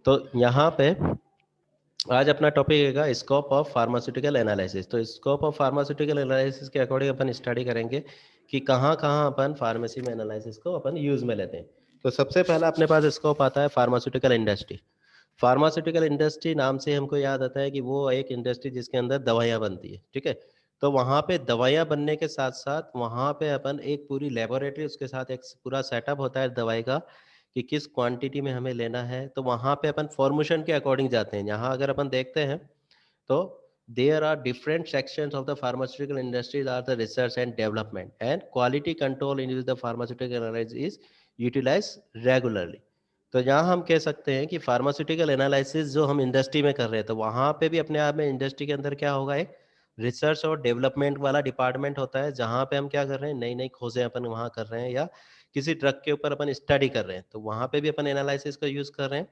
तो यहाँ पे आज अपना टॉपिक रहेगा स्कोप ऑफ फार्मास्यूटिकल एनालिसिस। तो स्कोप ऑफ फार्मास्यूटिकल एनालिसिस के अकॉर्डिंग अपन स्टडी करेंगे कि कहाँ कहाँ अपन फार्मेसी में एनालिसिस को अपन यूज में लेते हैं। तो सबसे पहला अपने पास स्कोप आता है फार्मास्यूटिकल इंडस्ट्री। फार्मास्यूटिकल इंडस्ट्री नाम से हमको याद आता है कि वो एक इंडस्ट्री जिसके अंदर दवाइयाँ बनती है, ठीक है। तो वहाँ पे दवाइयाँ बनने के साथ साथ वहाँ पे अपन एक पूरी लेबोरेटरी, उसके साथ एक पूरा सेटअप होता है दवाई का कि किस क्वांटिटी में हमें लेना है। तो वहाँ पे अपन फॉर्मेशन के अकॉर्डिंग जाते हैं। यहाँ अगर अपन देखते हैं तो there are different sections of the pharmaceutical industries are the research and development and quality control in the pharmaceutical analysis is utilize regularly. तो यहाँ हम कह सकते हैं कि फार्मास्यूटिकल एनालिसिस जो हम इंडस्ट्री में कर रहे हैं, तो वहाँ पे भी अपने आप में इंडस्ट्री के अंदर क्या होगा, एक रिसर्च और डेवलपमेंट वाला डिपार्टमेंट होता है, जहाँ पे हम क्या कर रहे हैं, नई नई खोजें अपन वहाँ कर रहे हैं, या किसी ड्रग के ऊपर अपन स्टडी कर रहे हैं, तो वहाँ पे भी अपन एनालिसिस का यूज़ कर रहे हैं।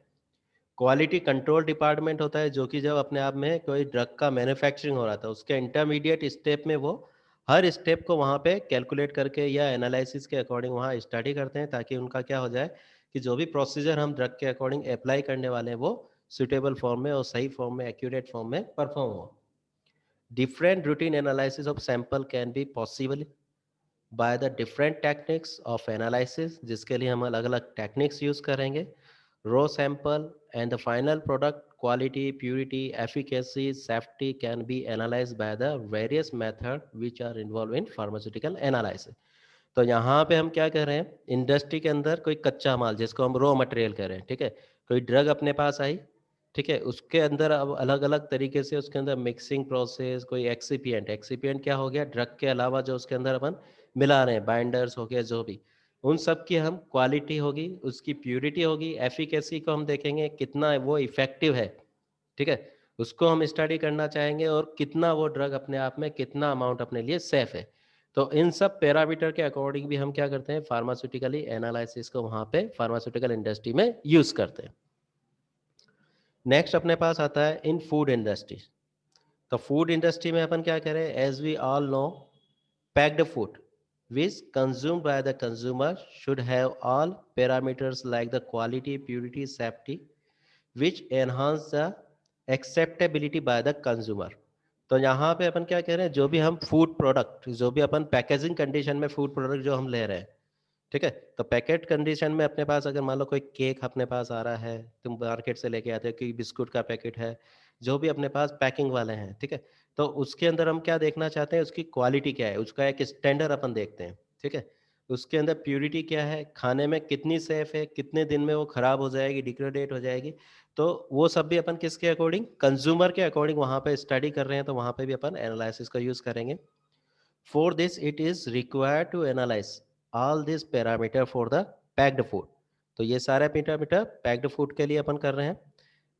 क्वालिटी कंट्रोल डिपार्टमेंट होता है, जो कि जब अपने आप में कोई ड्रग का मैन्युफैक्चरिंग हो रहा था, उसके इंटरमीडिएट स्टेप में वो हर स्टेप को वहाँ पे कैलकुलेट करके या एनालिसिस के अकॉर्डिंग वहाँ स्टडी करते हैं, ताकि उनका क्या हो जाए कि जो भी प्रोसीजर हम ड्रग के अकॉर्डिंग अप्लाई करने वाले हैं वो सुटेबल फॉर्म में और सही फॉर्म में, एक्यूरेट फॉर्म में परफॉर्म हो। Different routine analysis of sample can be possible by the different techniques of analysis, जिसके लिए हम अलग अलग टेक्निक्स यूज करेंगे। Raw sample and the final product quality, purity, efficacy, safety can be analyse by the various method which are involve in pharmaceutical analysis. तो यहाँ पे हम क्या कह रहे हैं, इंडस्ट्री के अंदर कोई कच्चा माल जिसको हम रॉ मटेरियल कह रहे हैं, ठीक है, कोई ड्रग अपने पास आई, ठीक है, उसके अंदर अब अलग अलग तरीके से उसके अंदर मिक्सिंग प्रोसेस, कोई एक्सीपिएंट, एक्सीपिएंट क्या हो गया, ड्रग के अलावा जो उसके अंदर अपन मिला रहे हैं, बाइंडर्स हो गया, जो भी, उन सब की हम क्वालिटी होगी, उसकी प्यूरिटी होगी, एफिकेसी को हम देखेंगे कितना वो इफेक्टिव है, ठीक है, उसको हम स्टडी करना चाहेंगे, और कितना वो ड्रग अपने आप में कितना अमाउंट अपने लिए सेफ है। तो इन सब पैरामीटर के अकॉर्डिंग भी हम क्या करते हैं, फार्मास्यूटिकली एनालिसिस को वहाँ पे फार्मास्यूटिकल इंडस्ट्री में यूज करते हैं। नेक्स्ट अपने पास आता है इन फूड इंडस्ट्री। तो फूड इंडस्ट्री में अपन क्या करें, as we all know, packed food which consumed by the consumer should have all parameters like the quality, purity, safety, which enhance the acceptability by the consumer। तो यहाँ पे अपन क्या कह रहे हैं, जो भी हम फूड प्रोडक्ट, जो भी अपन पैकेजिंग कंडीशन में फूड प्रोडक्ट जो हम ले रहे हैं, ठीक है, तो पैकेट कंडीशन में अपने पास अगर मान लो कोई केक अपने पास आ रहा है, तुम मार्केट से लेके आते हो कि बिस्कुट का पैकेट है, जो भी अपने पास पैकिंग वाले हैं, ठीक है, तो उसके अंदर हम क्या देखना चाहते हैं, उसकी क्वालिटी क्या है, उसका एक स्टैंडर्ड अपन देखते हैं, ठीक है, उसके अंदर प्यूरिटी क्या है, खाने में कितनी सेफ है, कितने दिन में वो खराब हो जाएगी, डिग्रेडेट हो जाएगी। तो वो सब भी अपन किसके अकॉर्डिंग, कंज्यूमर के अकॉर्डिंग वहाँ पे स्टडी कर रहे हैं, तो वहाँ पे भी अपन एनालिसिस का यूज करेंगे। For this, it is required to analyze all these parameter for the packed food। तो ये सारे पैरामीटर पैक्ड फूड के लिए अपन कर रहे हैं।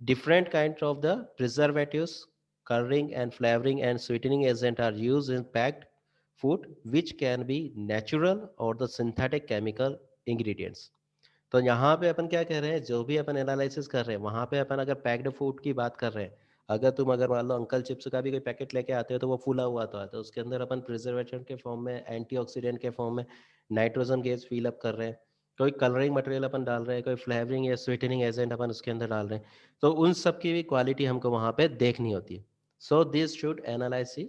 Different kind of the preservatives, colouring and flavouring and sweetening agent are use in packed food which can be natural और the synthetic chemical ingredients. तो यहाँ पे अपन क्या कह रहे हैं, जो भी अपन एनालिसिस कर रहे हैं, वहाँ पे अपन अगर पैक्ड फूड की बात कर रहे हैं, अगर तुम अगर मान लो अंकल चिप्स का भी कोई पैकेट लेके आते हो, तो वो फूला हुआ तो आता है, उसके अंदर अपन प्रिजर्वेशन के फॉर्म में, एंटीऑक्सीडेंट के फॉर्म में नाइट्रोजन गैस फिल अप कर रहे हैं, कोई कलरिंग मटेरियल अपन डाल रहे हैं, कोई फ्लेवरिंग या स्वीटनिंग एजेंट अपन उसके अंदर डाल रहे हैं, तो उन सब की भी क्वालिटी हमको वहाँ पे देखनी होती है। So this should analysis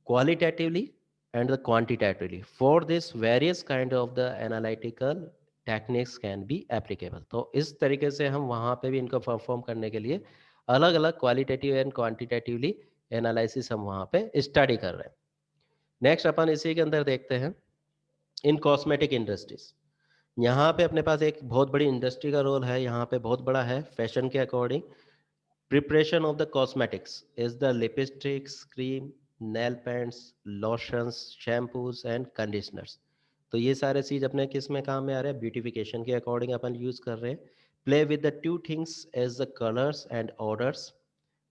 qualitatively and the quantitatively. For this, various kind of the analytical techniques can be applicable। तो इस तरीके से हम वहाँ पे भी इनको परफॉर्म करने के लिए अलग अलग क्वालिटेटिव एंड क्वांटिटेटिवली एनालिसिस हम वहाँ पे स्टडी कर रहे हैं। नेक्स्ट अपन इसी के अंदर देखते हैं इन कॉस्मेटिक इंडस्ट्रीज। यहाँ पे अपने पास एक बहुत बड़ी इंडस्ट्री का रोल है, यहाँ पे बहुत बड़ा है फैशन के according. Preparation of the cosmetics is the lipsticks, cream, nail paints, lotions, shampoos and conditioners। तो ये सारे चीज अपने किस में काम में आ रहे हैं, ब्यूटिफिकेशन के अकॉर्डिंग अपन यूज कर रहे हैं। Play with the two things as the colours and orders,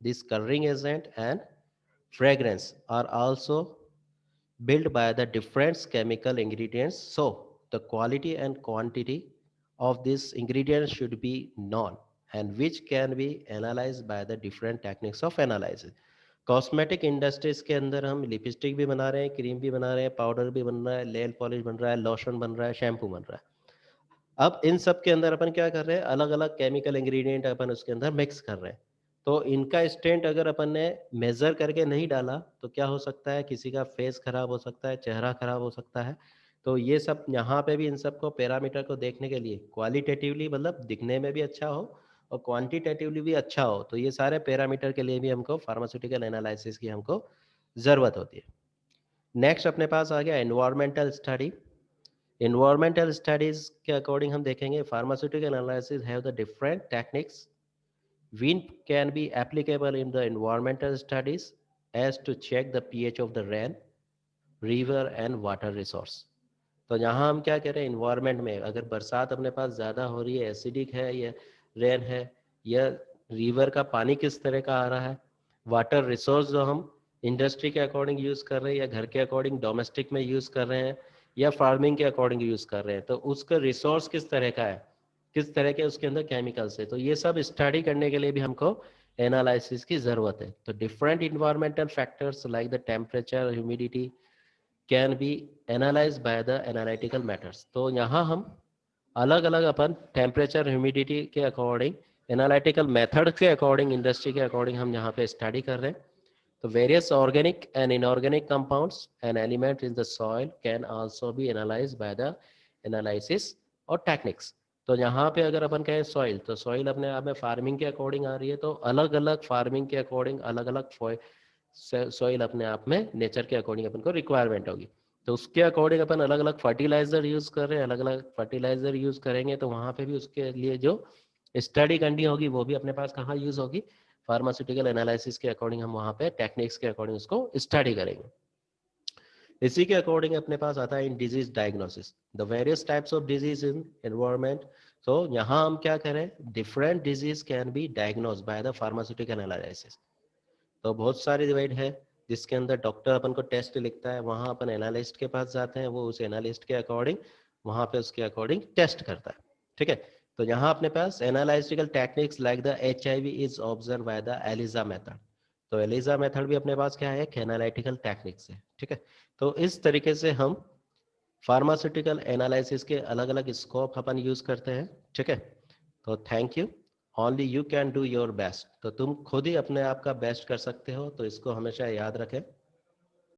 this colouring agent and fragrance are also built by the different chemical ingredients. So the quality and quantity of these ingredients should be known, and which can be analyzed by the different techniques of analysis। Cosmetic industries के अंदर हम lipstick भी बना रहे हैं, cream भी बना रहे हैं, पाउडर भी बन रहा है, नेल पॉलिश बन रहा है, लोशन बन रहा है, शैम्पू बन रहा है। अब इन सब के अंदर अपन क्या कर रहे हैं, अलग अलग केमिकल इंग्रेडिएंट अपन उसके अंदर मिक्स कर रहे हैं। तो इनका स्टेंट अगर अपन ने मेजर करके नहीं डाला तो क्या हो सकता है, किसी का फेस खराब हो सकता है, चेहरा खराब हो सकता है। तो ये सब यहाँ पे भी इन सबको पैरामीटर को देखने के लिए क्वालिटेटिवली, मतलब दिखने में भी अच्छा हो और क्वांटिटेटिवली भी अच्छा हो, तो ये सारे पैरामीटर के लिए भी हमको फार्मास्यूटिकल एनालिसिस की हमको ज़रूरत होती है। नेक्स्ट अपने पास आ गया एनवायरमेंटल स्टडी। एनवायरमेंटल स्टडीज के अकॉर्डिंग हम देखेंगे pharmaceutical analysis have the different techniques wind can be applicable in the environmental studies as to check the pH of the rain, river and water resource। तो यहाँ हम क्या कह रहे हैं, इन्वायरमेंट में अगर बरसात अपने पास ज़्यादा हो रही है, एसिडिक है या रेन है, या रिवर का पानी किस तरह का आ रहा है, वाटर रिसोर्स जो हम इंडस्ट्री के अकॉर्डिंग यूज़ कर रहे हैं या घर के अकॉर्डिंग डोमेस्टिक में यूज़ कर रहे हैं या फार्मिंग के अकॉर्डिंग यूज़ कर रहे हैं, तो उसका रिसोर्स किस तरह का है, किस तरह के उसके अंदर केमिकल्स है, तो ये सब स्टडी करने के लिए भी हमको एनालिसिस की ज़रूरत है। तो different environmental factors like the temperature, humidity can be analyse by the analytical matters. तो यहाँ हम अलग अलग अपन टेम्परेचर, ह्यूमिडिटी के अकॉर्डिंग, एनालिटिकल मेथड के अकॉर्डिंग, इंडस्ट्री के अकॉर्डिंग हम यहाँ पे स्टडी कर रहे हैं। तो various organic and inorganic compounds and element in the soil can also be analyse by the analysis और टेक्निक्स। तो यहाँ पे अगर अपन कहें सॉइल, तो सॉइल अपने आप में फार्मिंग के अकॉर्डिंग आ रही है, तो अलग अलग फार्मिंग के अकॉर्डिंग अलग अलग सॉइल अपने आप में नेचर के अकॉर्डिंग अपन को रिक्वायरमेंट होगी। तो उसके अकॉर्डिंग अपन अलग अलग फर्टिलाइजर यूज कर रहे हैं, अलग अलग फर्टिलाइजर यूज करेंगे, तो वहाँ पे भी उसके लिए जो स्टडी करनी होगी वो भी अपने पास कहाँ यूज होगी, फार्मास्यूटिकल एनालिसिस के अकॉर्डिंग हम वहाँ पे टेक्निक्स के अकॉर्डिंग उसको स्टडी करेंगे। इसी के अकॉर्डिंग अपने पास आता है in disease diagnosis, the various types of disease in environment. तो यहाँ हम क्या करें, different disease can be diagnose by the pharmaceutical analysis. तो बहुत सारी डिवाइड है जिसके अंदर डॉक्टर अपन को टेस्ट लिखता है, वहाँ अपन एनालिस्ट के पास जाते हैं, वो उस एनालिस्ट के अकॉर्डिंग वहाँ पे उसके अकॉर्डिंग टेस्ट करता है। ठीक है, तो यहाँ अपने पास analytical techniques like the HIV is observe by the ELISA method. तो एलिजा मेथड भी अपने पास क्या है, एनालिटिकल टेक्निक्स है। ठीक है, तो इस तरीके से हम फार्मास्यूटिकल एनालिसिस के अलग अलग स्कोप अपन यूज करते हैं। ठीक है, तो thank you. Only you can do your best. तो तुम खुद ही अपने आप का बेस्ट कर सकते हो, तो इसको हमेशा याद रखें।